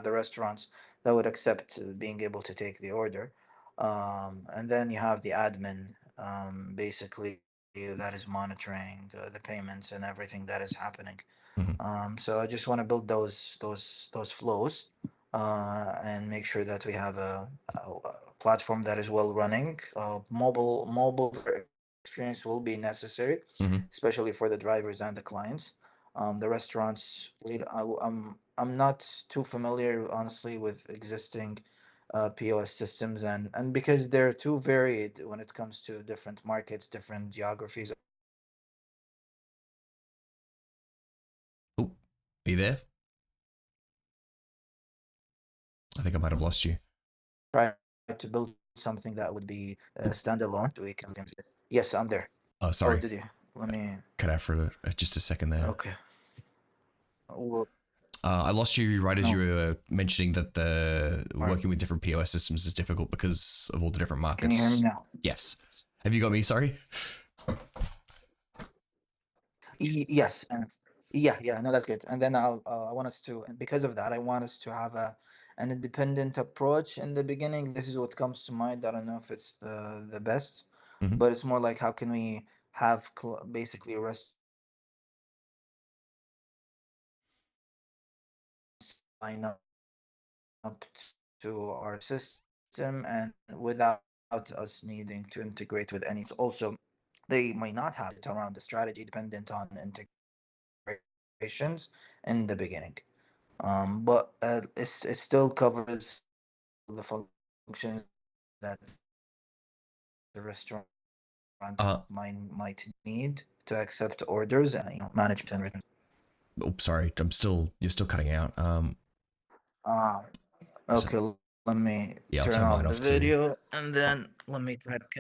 the restaurants that would accept being able to take the order. And then you have the admin, basically, that is monitoring the payments and everything that is happening. Hmm. So I just want to build those flows, and make sure that we have a platform that is well running. Mobile experience will be necessary, Hmm. especially for the drivers and the clients. The restaurants, I'm not too familiar, honestly, with existing POS systems, and because they're too varied when it comes to different markets, different geographies. I want to try to build something that would be Oh, are you there? I think I might have lost you. standalone, so we can. Oh, Yes, I'm there. oh, Oh, sorry. did you? Let me. Cut out for just a second there. Okay. Well, I lost you right as you no. were mentioning that the All right. working with different POS systems is difficult because of all the different Can you hear me markets. now? Yes. Have you got me? Sorry. Yes, and yeah. No, that's good. And then I want us to, and because of that, I want us to have an independent approach in the beginning. This is what comes to mind. I don't know if it's the best, Hmm. but it's more like how can we have basically restaurants sign up to our system and without us needing to integrate with anything else. Also, they might not have the budget around the strategy dependent on integrations in the beginning. But it still covers all the functions that a restaurant might need to accept orders and manage payment and returns. Oh, sorry. You're still cutting out. Ah, So okay. Let me yeah, I'll turn turn off mine the off too. video and then let me connect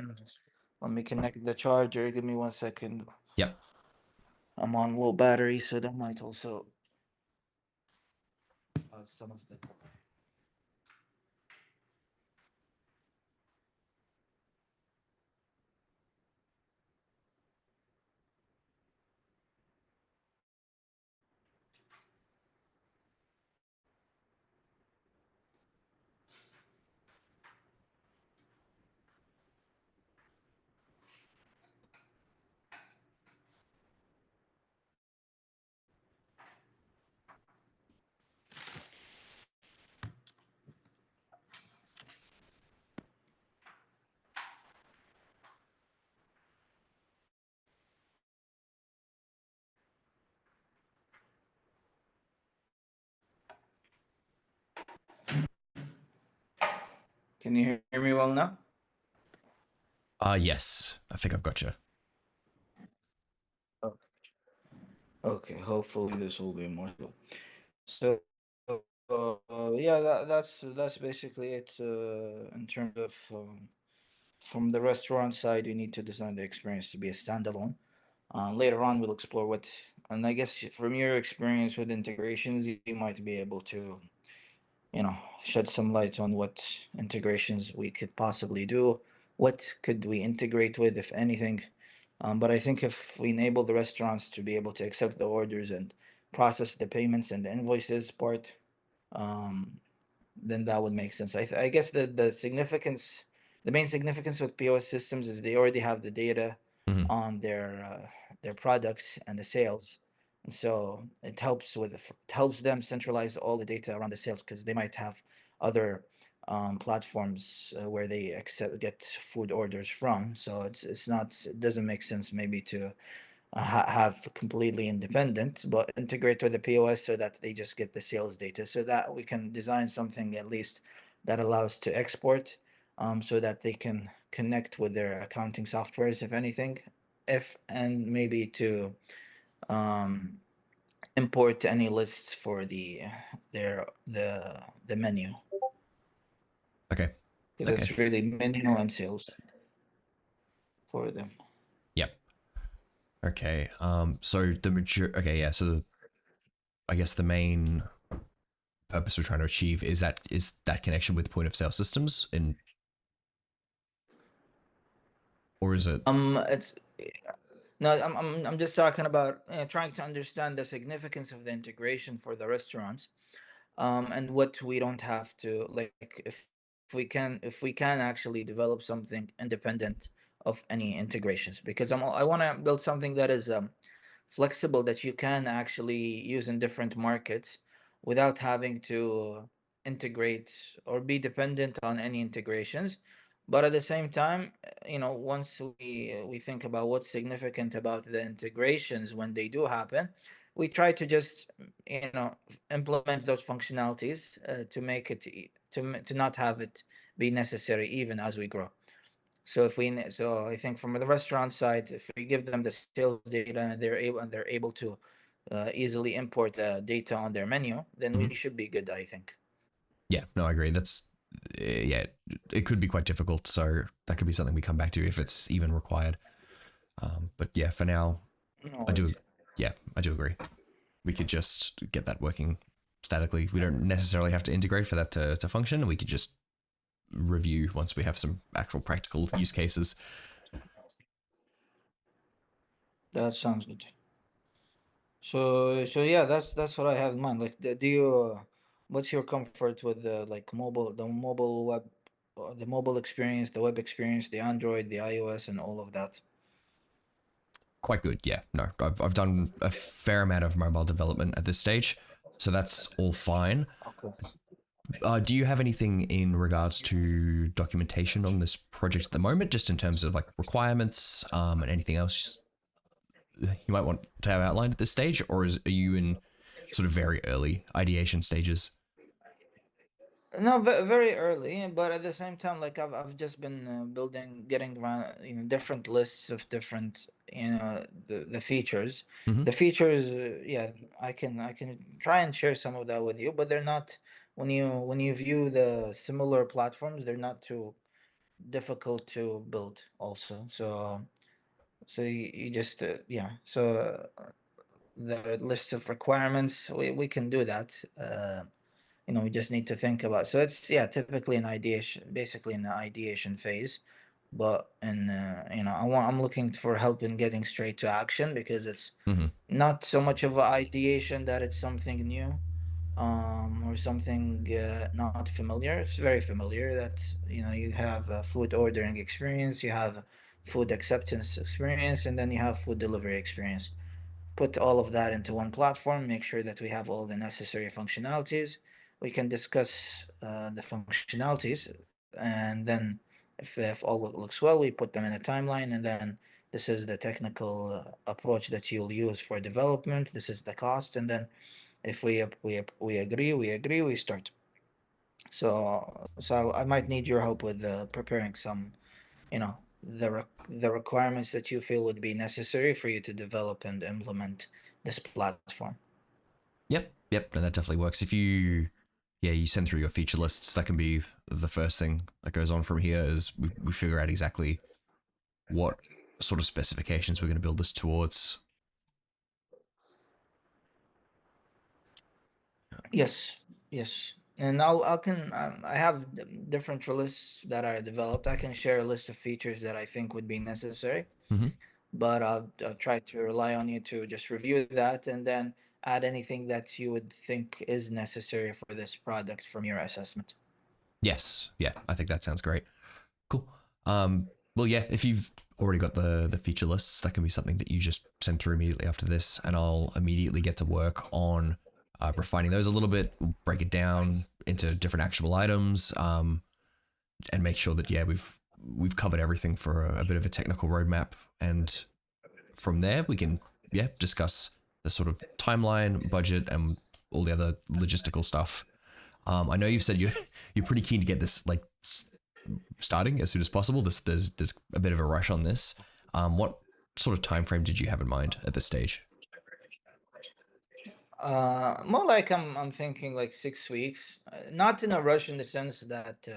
the charger. Give me 1 second. Yep. I'm on low battery, so that might also some of the. Can you hear me well now? Yes. I think I've got you. Oh, okay. Hopefully this will be more stable. So yeah, that's basically it. In terms of from the restaurant side, we need to design the experience to be a standalone. Later on, we'll explore what, and I guess from your experience with integrations, you might be able to, shed some light on what integrations we could possibly do. What could we integrate with, if anything? But I think if we enable the restaurants to be able to accept the orders and process the payments and the invoices part, um, then that would make sense. I guess the main significance with POS systems is they already have the data Hmm. on their products and the sales, and so it helps them centralize all the data around the sales because they might have other platforms where they get food orders from. So it doesn't make sense maybe to have completely independent, but integrate with the POS so that they just get the sales data, so that we can design something at least that allows to export, so that they can connect with their accounting softwares, if anything, if and maybe to um, import any lists for the menu, Okay. because Okay. it's really menu and sales for them. Yep. Okay. So the major. Okay. Yeah. So I guess the main purpose we're trying to achieve is that connection with point of sale systems, in or is it? It's No, I'm just talking about trying to understand the significance of the integration for the restaurants. and what we don't have to, like, if we can actually develop something independent of any integrations, because I want to build something that is flexible, that you can actually use in different markets without having to integrate or be dependent on any integrations. But at the same time, once we think about what's significant about the integrations when they do happen, we try to just implement those functionalities to make it to not have it be necessary even as we grow. So I think from the restaurant side, if we give them the sales data and they're able to easily import the data on their menu, then we Mhm. should be good, I think. Yeah, no, I agree. That's yeah, it could be quite difficult. So that could be something we come back to if it's even required. But yeah, for now, No I do. worries. Yeah, I do agree. We could just get that working statically. We don't necessarily have to integrate for that to function. We could just review once we have some actual practical use cases. That sounds good. So yeah, that's what I have in mind. Like, do you, what's your comfort with the like the mobile web, the mobile experience, the web experience, the Android, the iOS, and all of that? Quite good. Yeah, no, I've done a fair amount of mobile development at this stage, so that's all fine. Okay. Do you have anything in regards to documentation on this project at the moment, just in terms of like requirements and anything else you might want to have outlined at this stage, or are you in sort of very early ideation stages? No, very early, but at the same time, like I've just been getting around, different lists of different, the features. Mm-hmm. The features, yeah, I can try and share some of that with you, but they're not, when you view the similar platforms, they're not too difficult to build also. So you just yeah. So the list of requirements, we can do that. We just need to think about. So it's, yeah, typically an ideation, basically in the ideation phase. But and I'm looking for help in getting straight to action, because it's Mm-hmm. not so much of an ideation that it's something new, or something not familiar. It's very familiar that you have a food ordering experience, you have food acceptance experience, and then you have food delivery experience. Put all of that into one platform, make sure that we have all the necessary functionalities. We can discuss the functionalities, and then if all looks well, we put them in a timeline, and then this is the technical approach that you'll use for development. This is the cost, and then if we agree, we start. So I might need your help with preparing some, the requirements that you feel would be necessary for you to develop and implement this platform. Yep, yep, no, that definitely works. If you, yeah, you send through your feature lists, that can be the first thing that goes on from here. Is we figure out exactly what sort of specifications we're going to build this towards. Yes, yes. And I have different lists that are developed. I can share a list of features that I think would be necessary, Mm-hmm. but I'll try to rely on you to just review that and then add anything that you would think is necessary for this product from your assessment. Yes, yeah, I think that sounds great. Cool. Well, yeah, if you've already got the feature lists, that can be something that you just send through immediately after this, and I'll immediately get to work on refining those a little bit, break it down into different actionable items, and make sure that yeah we've covered everything for a bit of a technical roadmap, and from there we can yeah discuss the sort of timeline, budget, and all the other logistical stuff. I know you've said you're pretty keen to get this like starting as soon as possible. There's a bit of a rush on this. What sort of time frame did you have in mind at this stage? More like I'm thinking like 6 weeks, not in a rush in the sense that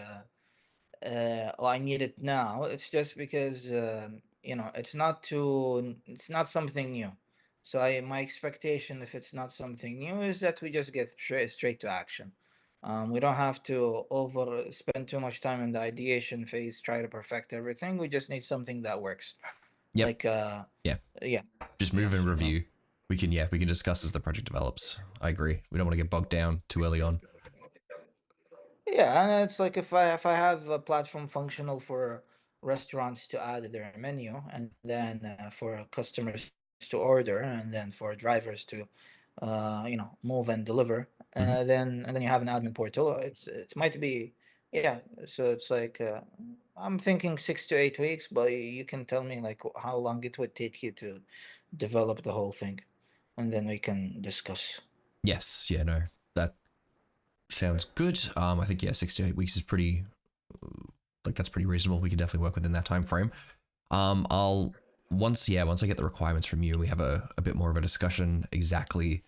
oh, I need it now. It's just because it's not something new. So my expectation, if it's not something new, is that we just get straight to action. We don't have to over spend too much time in the ideation phase, try to perfect everything. We just need something that works. Yep. Like Yeah. yeah, Just move and yes. review. We can discuss as the project develops. I agree. We don't want to get bogged down too early on. Yeah, and it's like if I have a platform functional for restaurants to add their menu, and then for customers to order, and then for drivers to, move and deliver, Hmm. then you have an admin portal. It might be, yeah. So it's like I'm thinking 6 to 8 weeks, but you can tell me like how long it would take you to develop the whole thing, and then we can discuss. Yes, yeah, no, that sounds good. I think yeah, 6 to 8 weeks is pretty like that's pretty reasonable. We can definitely work within that time frame. I'll once I get the requirements from you, and we have a bit more of a discussion exactly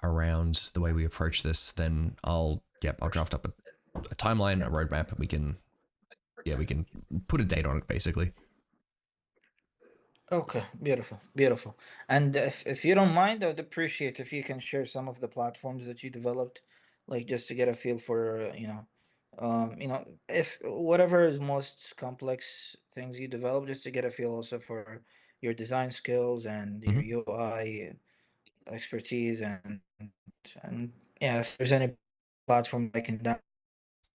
around the way we approach this. Then I'll draft up a timeline, a roadmap, and we can put a date on it basically. Okay, beautiful, beautiful. And if you don't mind, I'd appreciate if you can share some of the platforms that you developed, like just to get a feel for, if whatever is most complex things you develop, just to get a feel also for your design skills and your Hmm. UI expertise, and yeah, if there's any platform I can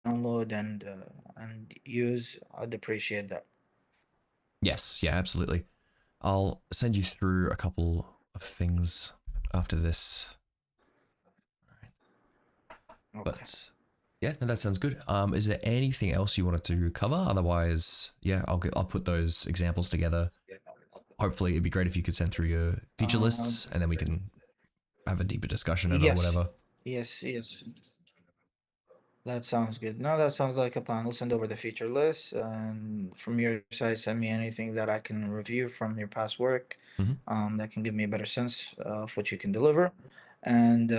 download and use, I'd appreciate that. Yes, yeah, absolutely. I'll send you through a couple of things after this. Okay. But yeah, no, that sounds good. Is there anything else you wanted to cover? Otherwise, yeah, I'll put those examples together. Hopefully, it'd be great if you could send through your feature Um, lists, and then we can have a deeper discussion over yes, whatever. yes. That sounds good. No, that sounds like a plan. We'll send over the feature list, and from your side, send me anything that I can review from your past work, Hmm. that can give me a better sense of what you can deliver, and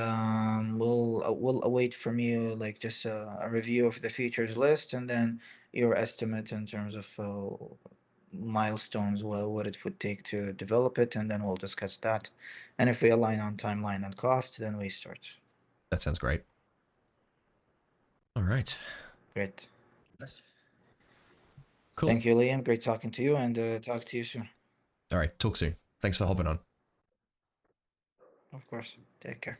we'll await from you like just a review of the features list, and then your estimate in terms of milestones, well, what it would take to develop it, and then we'll discuss that. And if we align on timeline and cost, then we start. That sounds great. All right, Great. cool. Thank you, Liam. Great talking to you, and talk to you soon. All right, talk soon. Thanks for hopping on. Of course. Take care.